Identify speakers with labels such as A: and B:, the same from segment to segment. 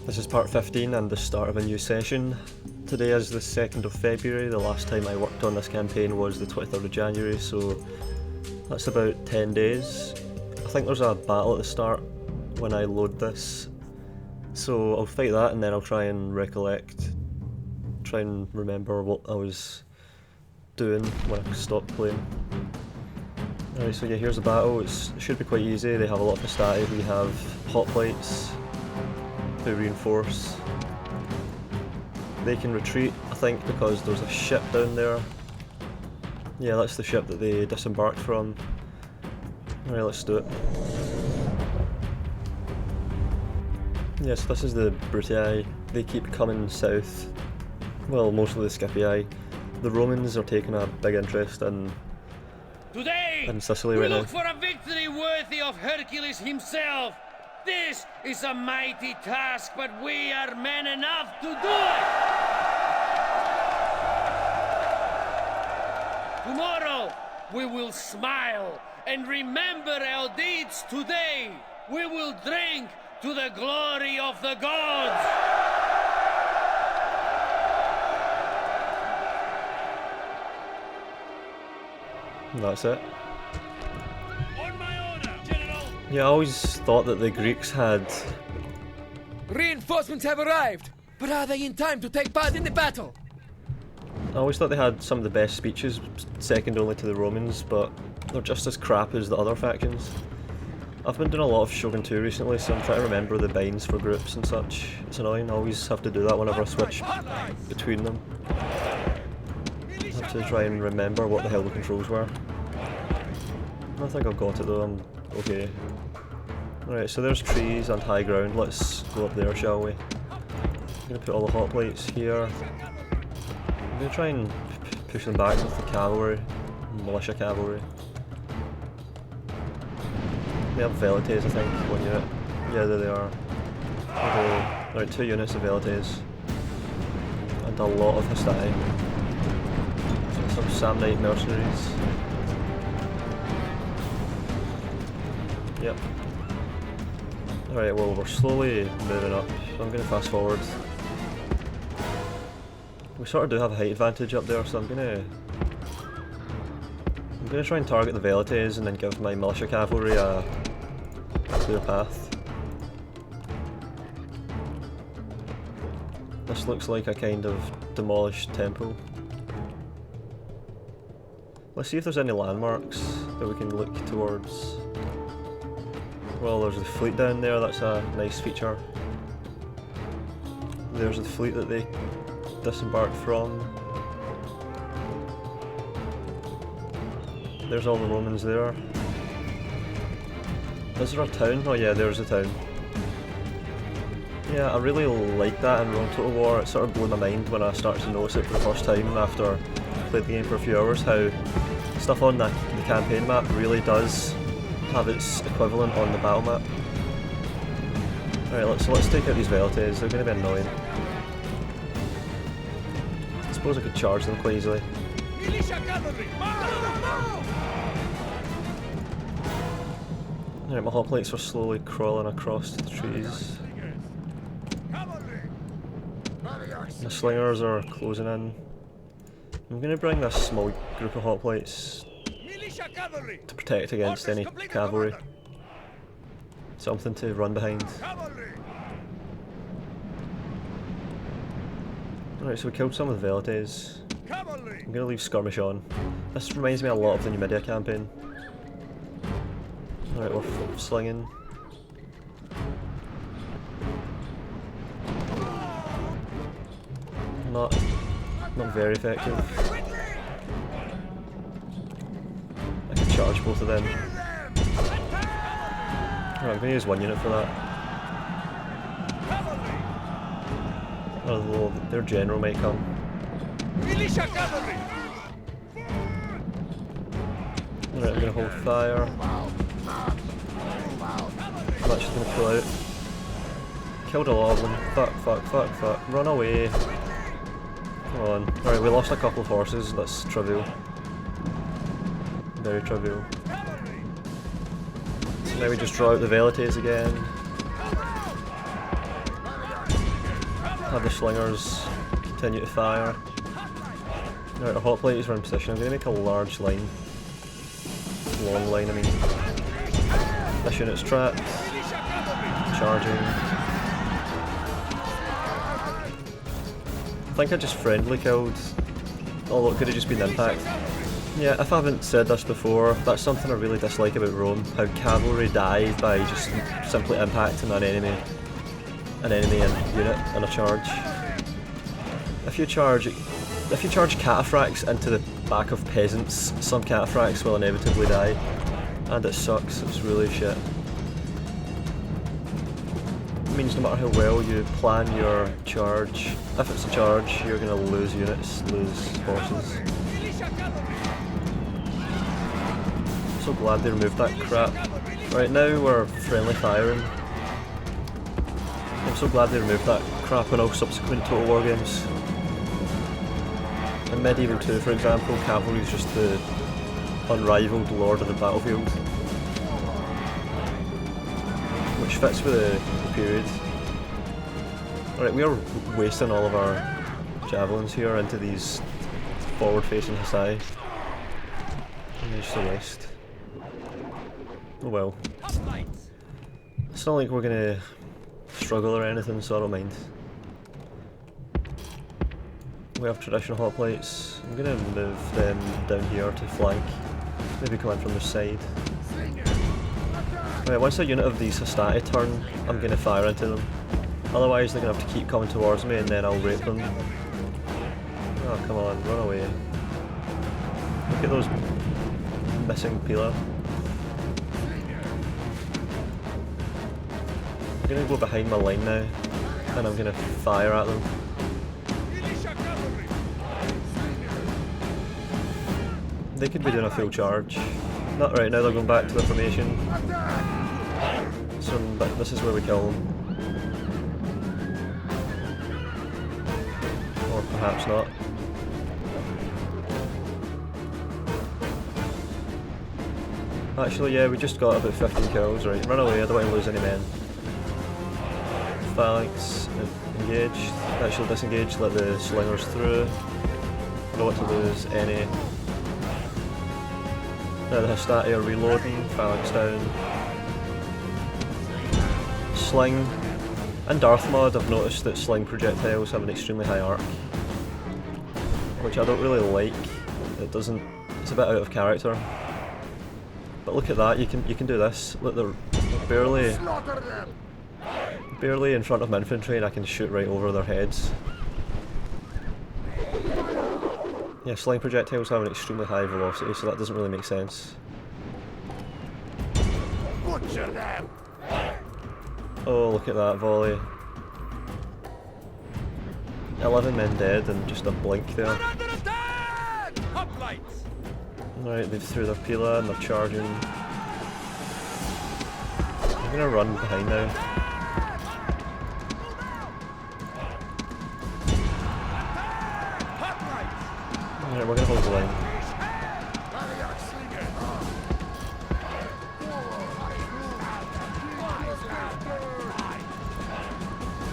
A: This is part 15 and the start of a new session. Today is the 2nd of February, the last time I worked on this campaign was the 23rd of January, so that's about 10 days. I think there's a battle at the start when I load this, so I'll fight that and then I'll try and try and remember what I was doing when I stopped playing. Alright, so yeah, here's the battle. It should be quite easy. They have a lot of hastati. We have hoplites who reinforce. They can retreat, I think, because there's a ship down there. Yeah, that's the ship that they disembarked from. Alright, let's do it. Yes, this is the Brutii. They keep coming south. Well, mostly the Scipii. The Romans are taking a big interest in Sicily right now.
B: We look for a victory worthy of Hercules himself. This is a mighty task, but we are men enough to do it! Tomorrow, we will smile and remember our deeds today. We will drink to the glory of the gods!
A: That's it.
B: On my order, General!
A: Yeah, I always thought that the Greeks had...
C: Reinforcements have arrived, but are they in time to take part in the battle?
A: I always thought they had some of the best speeches, second only to the Romans, but they're just as crap as the other factions. I've been doing a lot of Shogun 2 recently, so I'm trying to remember the binds for groups and such. It's annoying, I always have to do that whenever I switch between them. I have to try and remember what the hell the controls were. I think I've got it though, I'm okay. Alright, so there's trees and high ground, let's go up there, shall we? I'm going to put all the hoplites here. I'm going to try and push them back with the cavalry, militia cavalry. They have velites, I think, 1 unit. Yeah, there they are. Alright, 2 units of velites. And a lot of hastati. Some Samnite mercenaries. Yep. Alright, well, we're slowly moving up, so I'm going to fast forward. We sort of do have a height advantage up there, so I'm going to try and target the velites and then give my militia cavalry a clear path. This looks like a kind of demolished temple. Let's see if there's any landmarks that we can look towards. Well, there's the fleet down there, that's a nice feature. There's the fleet that they disembarked from. There's all the Romans there. Is there a town? Oh yeah, there's a town. Yeah, I really like that in Rome Total War. It sort of blew my mind when I started to notice it for the first time after I played the game for a few hours, how stuff on the campaign map really does have its equivalent on the battle map. Alright, so let's take out these velites, they're going to be annoying. I suppose I could charge them quite easily. Alright, my hoplites are slowly crawling across the trees. The slingers are closing in. I'm going to bring this small group of hoplites to protect against any cavalry. Something to run behind. Alright, so we killed some of the velites. I'm going to leave skirmish on. This reminds me a lot of the Numidia campaign. Alright, we're slinging. Not very effective. I can charge both of them. Alright, I'm going to use 1 unit for that. Although their general might come. Alright, I'm going to hold fire. I'm actually going to pull out. Killed a lot of them. Fuck. Run away. Come on. Alright, we lost a couple of horses, that's trivial. Very trivial. So now we just draw out the velites again. Have the slingers continue to fire. Right, our hoplites are in position. I'm going to make a large line. Long line, I mean. This unit's trapped. Charging. I think I just friendly killed. Although it could have just been impact. Yeah, if I haven't said this before, that's something I really dislike about Rome. How cavalry die by just simply impacting an enemy unit in a charge. If you charge cataphracts into the back of peasants, some cataphracts will inevitably die. And it sucks, it's really shit. It means no matter how well you plan your charge, if it's a charge, you're gonna lose units, lose horses. I'm so glad they removed that crap. Right, now we're friendly firing. I'm so glad they removed that crap in all subsequent Total War games. In Medieval 2, for example, cavalry is just the unrivaled lord of the battlefield. Which fits with the period. Alright, we are wasting all of our javelins here into these forward-facing hastati. It's just a waste. Oh well. It's not like we're gonna struggle or anything, so I don't mind. We have traditional hoplites. I'm gonna move them down here to flank. Maybe come in from the side. Right, once a unit of these hastati turn, I'm gonna fire into them. Otherwise they're gonna have to keep coming towards me and then I'll rape them. Oh come on, run away. Look at those missing pillar. I'm gonna go behind my line now and I'm gonna fire at them. They could be doing a full charge. Not right now, they're going back to the formation. So this is where we kill them. Or perhaps not. Actually, yeah, we just got about 15 kills. Right, run away, I don't want to lose any men. Phalanx, engage. Actually disengage, let the slingers through. I don't want to lose any. Now the hastati are reloading, phalanx down. Sling. In Darth mod I've noticed that sling projectiles have an extremely high arc. Which I don't really like. It's a bit out of character. But look at that, you can do this. Look, they're barely in front of my infantry and I can shoot right over their heads. Yeah, sling projectiles have an extremely high velocity, so that doesn't really make sense. Butcher them! Oh, look at that volley. 11 men dead in just a blink there. Alright, they've threw their pila and they're charging. I'm gonna run behind now. Alright, we're gonna hold the line.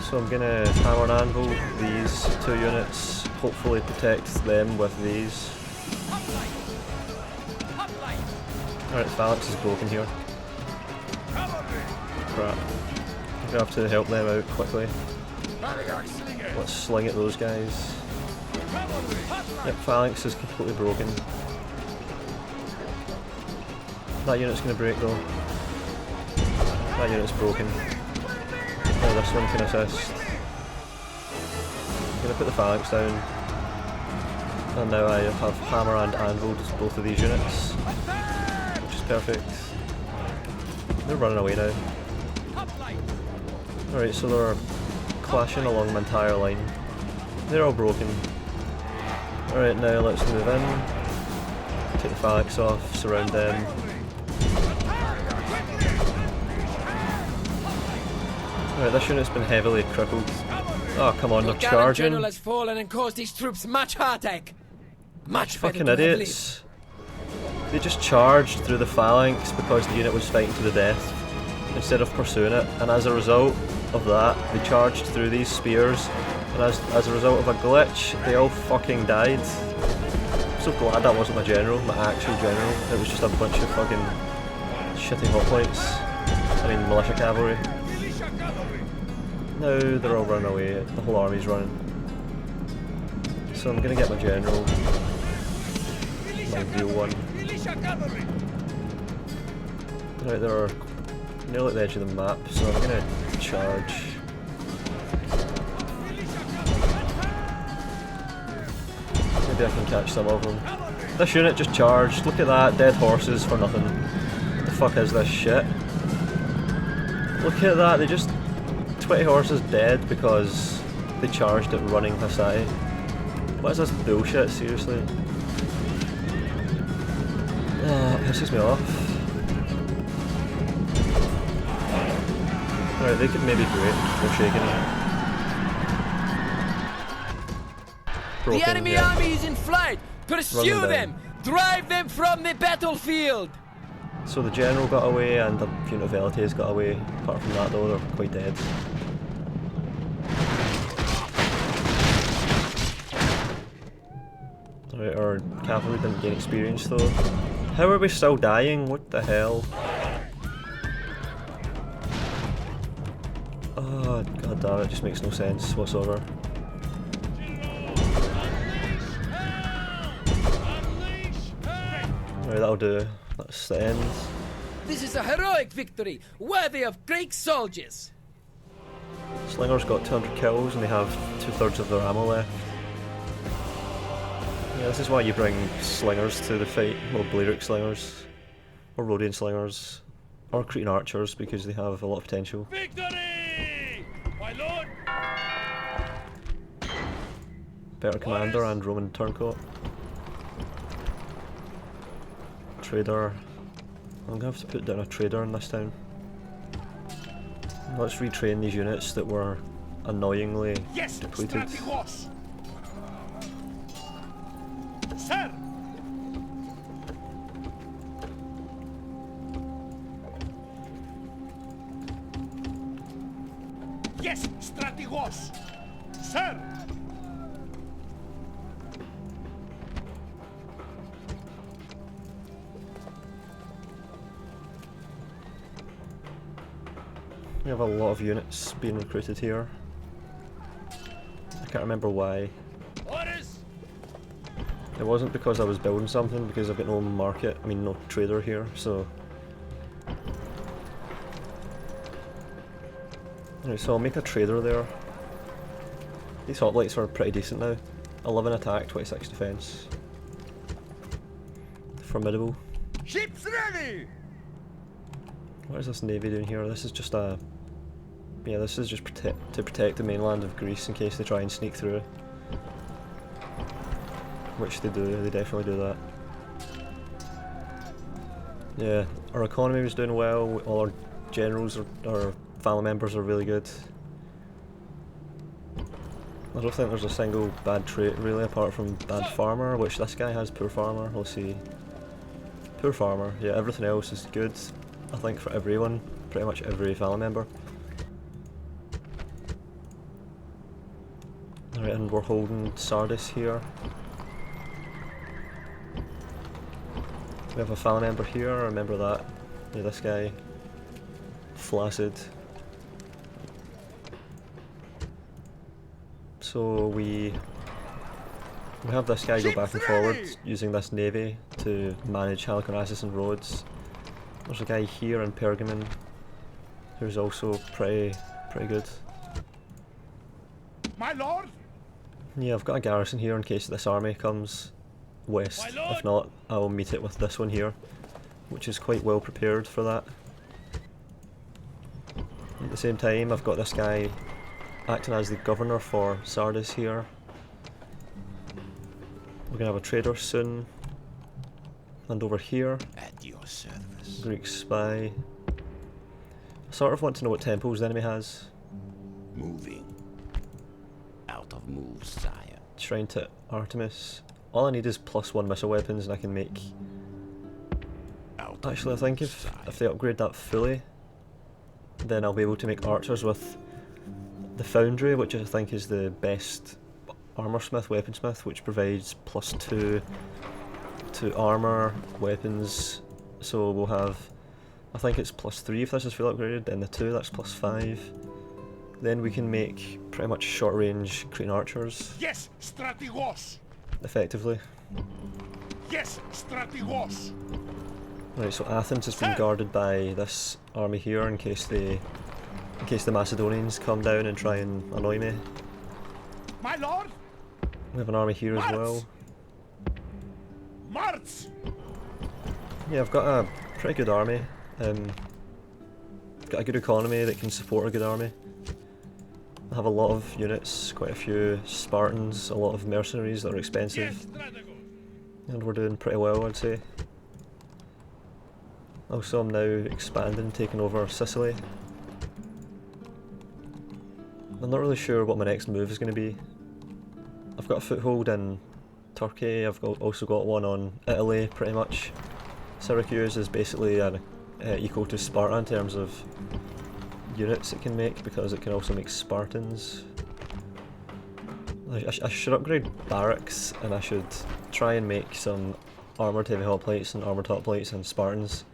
A: So I'm gonna hammer and anvil these two units, hopefully protect them with these. Alright, the phalanx is broken here. Crap. I'm gonna have to help them out quickly. Let's sling at those guys. Yep, phalanx is completely broken. That unit's gonna break though. That unit's broken. Now this one can assist. I'm gonna put the phalanx down. And now I have hammer and anviled both of these units. Which is perfect. They're running away now. Alright, so they're clashing along my entire line. They're all broken. Alright, now let's move in. Take the phalanx off, surround them. Alright, this unit's been heavily crippled. Oh, come on, they're charging.
C: The general has fallen and caused these troops much heartache. Much
A: fucking idiots. They just charged through the phalanx because the unit was fighting to the death instead of pursuing it, and as a result of that, they charged through these spears And as a result of a glitch, they all fucking died. I'm so glad that wasn't my general, my actual general. It was just a bunch of fucking shitty hoplites. I mean, militia cavalry. Now they're all running away, the whole army's running. So I'm gonna get my general. My real one. Right, they're nearly at the edge of the map, so I'm gonna charge. Maybe I can catch some of them. This unit just charged, look at that, dead horses for nothing. What the fuck is this shit? Look at that, they just... 20 horses dead because they charged at running hastati. What is this bullshit, seriously? Oh, it pisses me off. Right, they could maybe break, they're shaking. Broken,
C: The enemy
A: yeah.
C: army is in flight! Pursue them! Drive them from the battlefield!
A: So the general got away and the unit of velites got away. Apart from that though, they're quite dead. Right, our cavalry didn't gain experience though. How are we still dying? What the hell? Oh, god damn it, it just makes no sense whatsoever. Right, that'll do. That's the end.
C: This is a heroic victory, worthy of Greek soldiers!
A: Slingers got 200 kills and they have 2/3 of their ammo left. Yeah, this is why you bring slingers to the fight, or Blerick slingers, or Rhodian slingers, or Cretan archers because they have a lot of potential.
B: Victory! My lord!
A: Better commander and Roman turncoat. Trader. I'm gonna have to put down a trader in this town. Let's retrain these units that were annoyingly depleted.
B: Sir! Yes, strategos! Sir!
A: We have a lot of units being recruited here. I can't remember why.
B: Orders!
A: It wasn't because I was building something, because I've got no market, I mean no trader here, so... Alright, so I'll make a trader there. These hoplites are pretty decent now. 11 attack, 26 defense. Formidable.
B: Ships ready!
A: What is this navy doing here? This is just a... Yeah, this is just to protect the mainland of Greece in case they try and sneak through. Which they do, they definitely do that. Yeah, our economy was doing well, all our generals, our family members are really good. I don't think there's a single bad trait really, apart from bad farmer, which this guy has poor farmer, we'll see. Poor farmer, yeah, everything else is good, I think for everyone, pretty much every family member. Alright, and we're holding Sardis here. We have a family member here, I remember that. Yeah, this guy. Flaccid. So we have this guy go back and forward using this navy to manage Halicarnassus and Rhodes. There's a guy here in Pergamon who's also pretty good.
B: My lord!
A: Yeah, I've got a garrison here in case this army comes west. If not, I'll meet it with this one here, which is quite well prepared for that. At the same time, I've got this guy acting as the governor for Sardis here. We're gonna have a trader soon. And over here,
C: At your service.
A: Greek spy. I sort of want to know what temples the enemy has.
C: Moving. Out of moves, sire.
A: Shrine to Artemis. All I need is +1 missile weapons and I can make... Actually, I think if they upgrade that fully, then I'll be able to make archers with the foundry, which I think is the best armorsmith, weaponsmith, which provides +2 to armor, weapons. So we'll have, I think it's +3 if this is fully upgraded, and the 2 that's +5. Then we can make pretty much short range Cretan archers.
D: Yes, strategos.
A: Effectively.
D: Yes, strategos.
A: Right, so Athens has been guarded by this army here in case the Macedonians come down and try and annoy me.
D: My lord.
A: We have an army here as well.
D: March.
A: Yeah, I've got a pretty good army. Got a good economy that can support a good army. I have a lot of units, quite a few Spartans, a lot of mercenaries that are expensive. And we're doing pretty well, I'd say. Also, I'm now expanding, taking over Sicily. I'm not really sure what my next move is going to be. I've got a foothold in Turkey, I've also got one on Italy, pretty much. Syracuse is basically equal to Sparta in terms of units it can make, because it can also make Spartans. I should upgrade barracks, and I should try and make some armoured heavy hoplites and armoured hoplites and Spartans.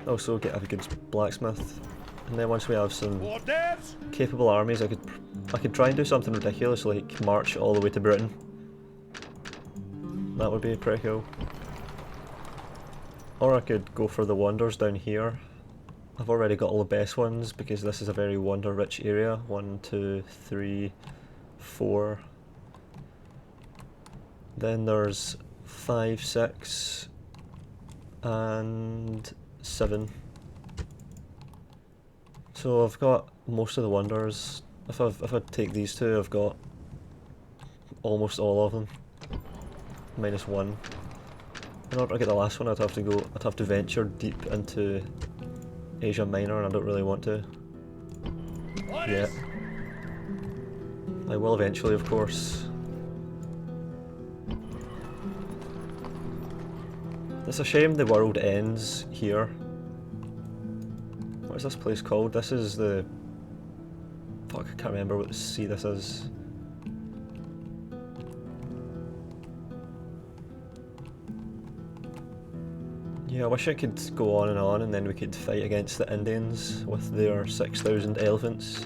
A: Also get a good blacksmith, and then once we have some capable armies, I could try and do something ridiculous like march all the way to Britain. That would be pretty cool. Or I could go for the wonders down here. I've already got all the best ones because this is a very wonder rich area. 1, 2, 3, 4. Then there's 5, 6 and 7. So I've got most of the wonders. If I take these two, I've got almost all of them. -1. In order to get the last one, I'd have to venture deep into Asia Minor, and I don't really want to. Yeah. I will eventually, of course. It's a shame the world ends here. What is this place called? This is the... Fuck, I can't remember what the sea this is. Yeah, I wish I could go on and then we could fight against the Indians with their 6,000 elephants.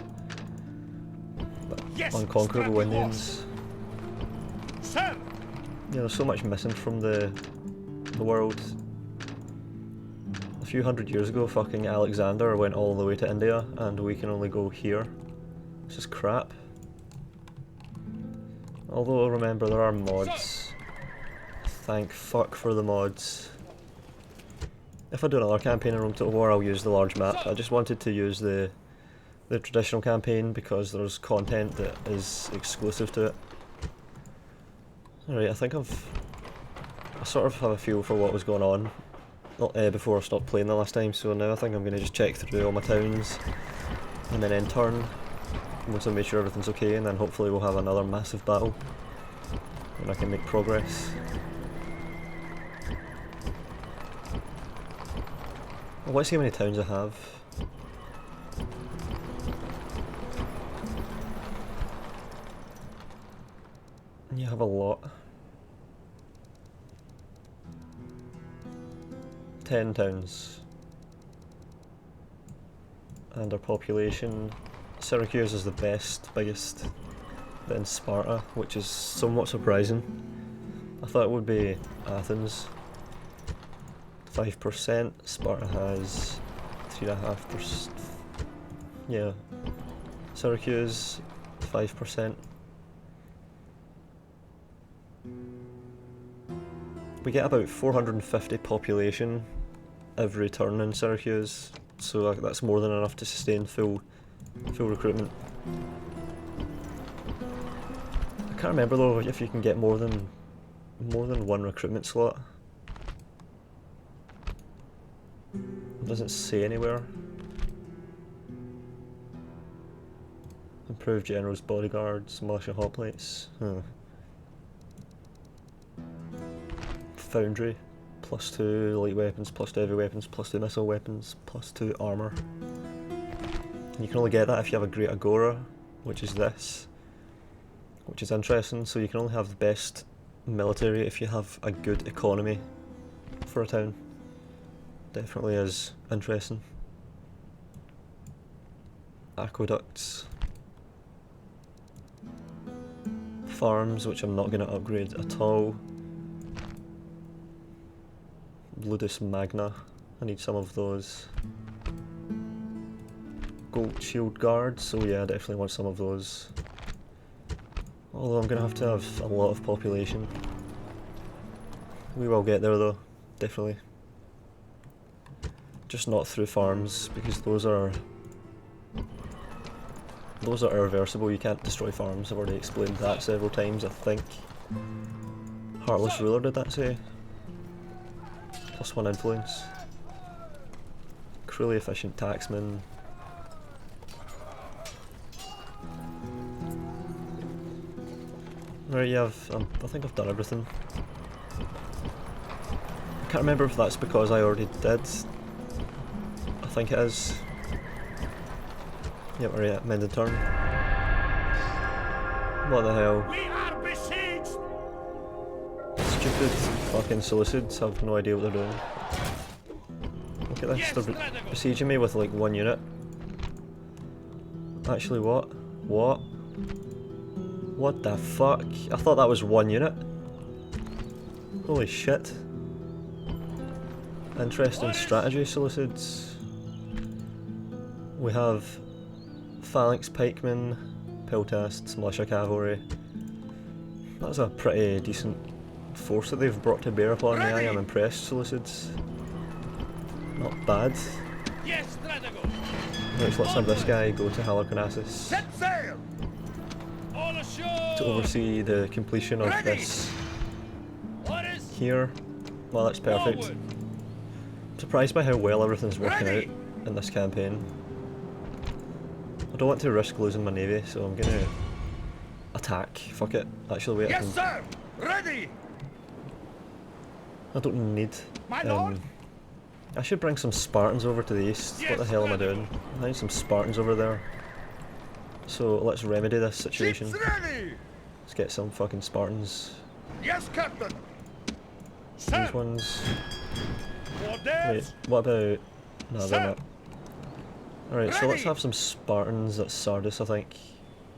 D: Yes,
A: Unconquerable
D: strategos.
A: Indians.
D: Sir.
A: Yeah, there's so much missing from the world. A few hundred years ago, fucking Alexander went all the way to India, and we can only go here. It's just crap. Although, remember, there are mods. Thank fuck for the mods. If I do another campaign in Rome Total War, I'll use the large map. I just wanted to use the traditional campaign because there's content that is exclusive to it. Alright, I think I sort of have a feel for what was going on before I stopped playing the last time, so now I think I'm going to just check through all my towns and then end turn once I've made sure everything's okay, and then hopefully we'll have another massive battle and I can make progress. Let's see how many towns I have. You have a lot. 10 towns. And our population. Syracuse is the biggest, then Sparta, which is somewhat surprising. I thought it would be Athens. 5%, Sparta has 3.5%. Yeah. Syracuse, 5%. We get about 450 population every turn in Syracuse, so that's more than enough to sustain full recruitment. I can't remember though if you can get more than one recruitment slot. It doesn't say anywhere. Improved generals, bodyguards, militia hoplites. Foundry, +2 light weapons, +2 heavy weapons, +2 missile weapons, +2 armour. You can only get that if you have a Great Agora, which is this, which is interesting. So you can only have the best military if you have a good economy for a town. Definitely is interesting. Aqueducts. Farms, which I'm not going to upgrade at all. Ludus Magna, I need some of those. Gold Shield Guards, so yeah, I definitely want some of those. Although I'm going to have a lot of population. We will get there though, definitely. Just not through farms, because those are irreversible. You can't destroy farms. I've already explained that several times, I think. Heartless Ruler, did that say? +1 influence. Cruelly efficient taxman. Right, yeah, I think I've done everything. I can't remember if that's because I already did. I think it is. Yep, we're at mended turn. What the hell?
D: We are besieged!
A: Stupid fucking Seleucids have no idea what they're doing. Look at this, they're besieging me with like 1 unit. Actually, what? What? What the fuck? I thought that was 1 unit. Holy shit. Interesting strategy, Seleucids. We have Phalanx Pikemen, Peltasts, Militia Cavalry. That's a pretty decent force that they've brought to bear upon me. I am impressed, Seleucids. Not bad.
B: Yes, Stratago.
A: Right, let's have this guy go to Halicarnassus
D: Set sail!
B: All ashore.
A: to oversee the completion of this
B: Orders.
A: here. Well, that's perfect.
B: Forward.
A: I'm surprised by how well everything's working out
D: Ready.
A: in this campaign. I don't want to risk losing my navy, so I'm gonna attack. Fuck it. Actually, wait.
D: Yes, sir! Ready!
A: I don't need.
D: My lord?
A: I should bring some Spartans over to the east. What the
B: Yes,
A: hell am I
B: Colonel.
A: doing? I need some Spartans over there. So let's remedy this situation.
D: Ships ready!
A: Let's get some fucking Spartans.
D: Yes, Captain! Sir!
A: These ones. Wait,
D: Orders!
A: what about? No, they're
D: Sir.
A: not. Alright, so let's
D: Ready.
A: have some Spartans at Sardis, I think.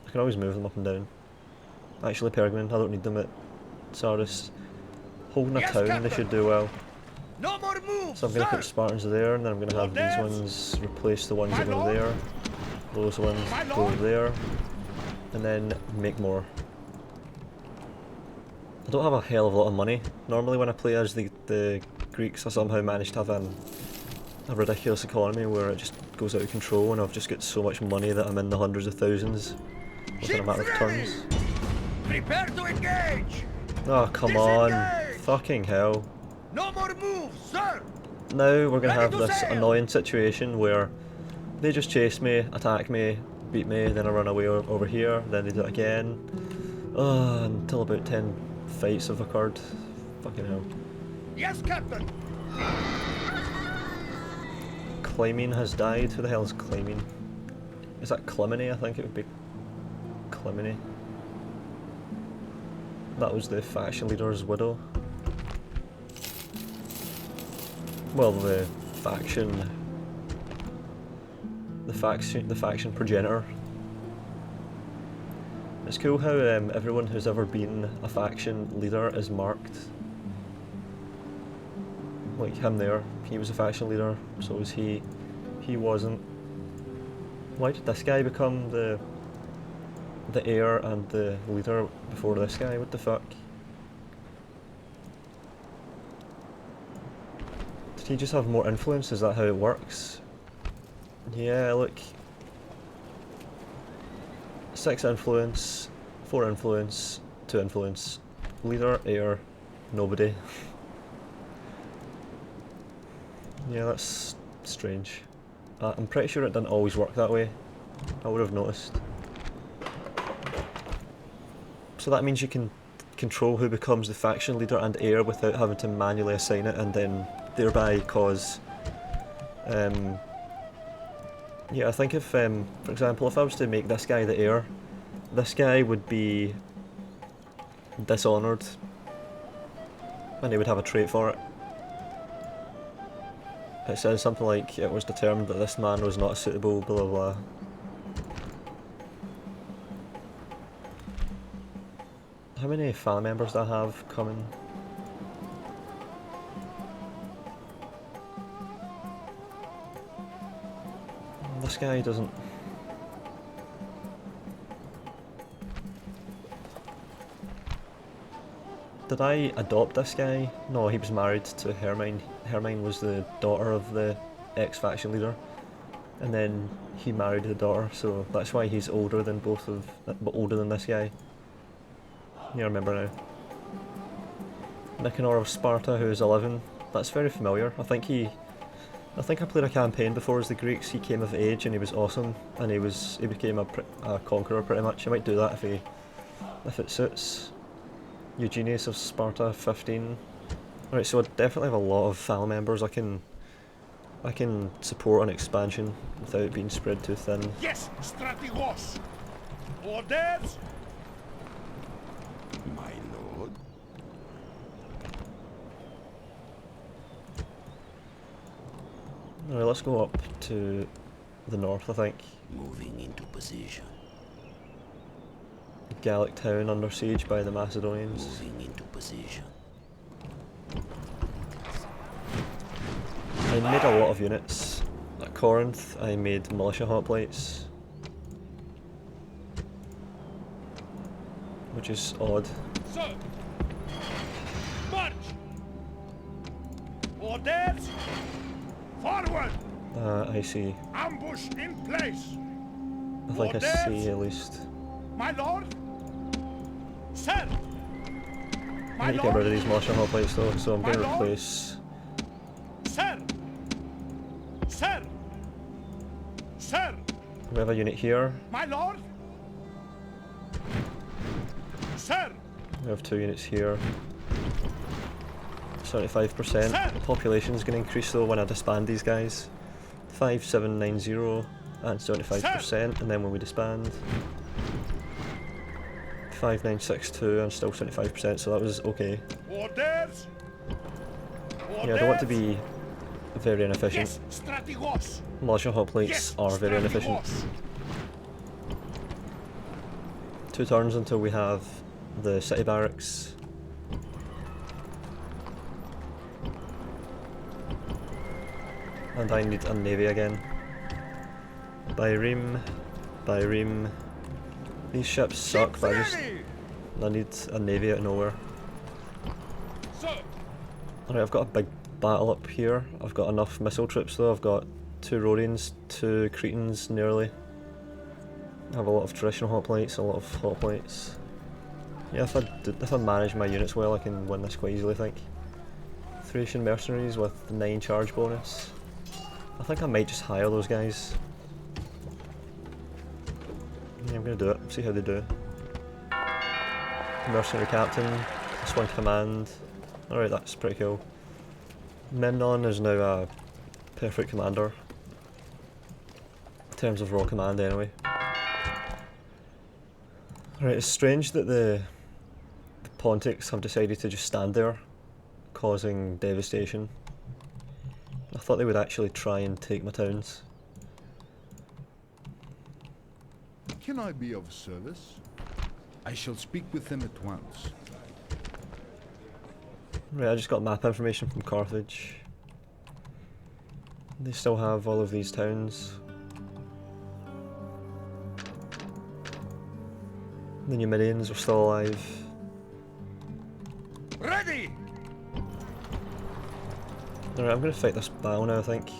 A: I can always move them up and down. Actually, Pergamon, I don't need them at Sardis. Holding a
D: Yes,
A: town, they
D: Captain.
A: should do well.
D: No more moves,
A: So I'm going to
D: sir!
A: put Spartans there, and then I'm going to have these
D: Orders.
A: ones replace the ones
D: My
A: that were
D: lord.
A: there. Those ones
D: My
A: go
D: lord.
A: there. And then make more. I don't have a hell of a lot of money. Normally when I play as the Greeks, I somehow manage to have a ridiculous economy where it just goes out of control, and I've just got so much money that I'm in the hundreds of thousands within a matter of
D: Ships
A: turns.
D: Prepare to engage!
A: Oh, come on.
D: Disengage.
A: Fucking hell.
D: No more moves, sir!
A: Now we're going to
D: Ready
A: have
D: to
A: this
D: sail.
A: annoying situation where they just chase me, attack me, beat me, then I run away over here, then they do it again. Until about 10 fights have occurred. Fucking hell.
D: Yes, Captain!
A: Clymene has died. Who the hell is Clymene? Is that Clymene? I think it would be Clymene. That was the faction leader's widow. Well, the faction progenitor. It's cool how everyone who's ever been a faction leader is marked. Like him there, he was a faction leader, so was he. He wasn't. Why did this guy become the heir and the leader before this guy? What the fuck? Did he just have more influence? Is that how it works? Yeah, look. 6 influence, 4 influence, 2 influence. Leader, heir, nobody. Yeah, that's strange. I'm pretty sure it didn't always work that way. I would have noticed. So that means you can control who becomes the faction leader and heir without having to manually assign it, and then thereby cause... yeah, I think if, for example, if I was to make this guy the heir, this guy would be dishonoured, and he would have a trait for it. It says something like, it was determined that this man was not suitable, blah blah blah. How many family members do I have coming? This guy doesn't... Did I adopt this guy? No, he was married to Hermine. Hermine was the daughter of the ex-faction leader. And then he married the daughter, so that's why he's older than older than this guy. Yeah, I remember now. Nicanor of Sparta, who is 11. That's very familiar. I think I played a campaign before as the Greeks. He came of age and he was awesome, and he became a conqueror pretty much. I might do that if it suits. Eugenius of Sparta, 15. Alright, so I definitely have a lot of family members. I can support an expansion without being spread too thin.
D: Yes, strategos. Orders.
E: My lord.
A: Alright, let's go up to the north, I think.
E: Moving into position.
A: Gallic town under siege by the Macedonians.
E: Moving into position.
A: I made a lot of units. At Corinth, I made militia hoplites, which is odd.
D: Sir. March. Orders. Forward.
A: I see.
D: Ambush in place.
A: I think I see at least.
D: My lord. Sir.
A: I
D: My
A: need to get rid of
D: lord.
A: these militia hoplites though, so I'm going to
D: My lord.
A: replace.
D: Sir. Sir. Sir.
A: We have a unit here.
D: My lord. Sir.
A: We have 2 units here. 75%.
D: Sir.
A: The population is going to increase though when I disband these guys. 5790 and 75%, and then when we disband, 5962 and still 75%. So that was okay.
D: Orders.
A: Yeah, I don't want to be very inefficient.
D: Yes, strategos.
A: Militia hoplites
D: Yes,
A: are very inefficient.
D: strategos.
A: 2 turns until we have the city barracks. And I need a navy again. Byreme. These ships suck, but I need a navy out of nowhere.
D: Sir.
A: Alright, I've got a big battle up here. I've got enough missile troops though. I've got 2 Rhodians, 2 Cretans nearly. I have a lot of traditional hoplites, a lot of hoplites. Yeah, if I manage my units well, I can win this quite easily, I think. Thracian mercenaries with the 9 charge bonus. I think I might just hire those guys. Yeah, I'm gonna do it, see how they do. Mercenary captain, +1 command. Alright, that's pretty cool. Memnon is now a perfect commander. In terms of raw command anyway. Alright, it's strange that the Pontics have decided to just stand there, causing devastation. I thought they would actually try and take my towns.
F: Can I be of service? I shall speak with them at once.
A: Right, I just got map information from Carthage. They still have all of these towns. The Numidians are still alive.
D: Ready.
A: Alright, I'm gonna fight this battle now, I think.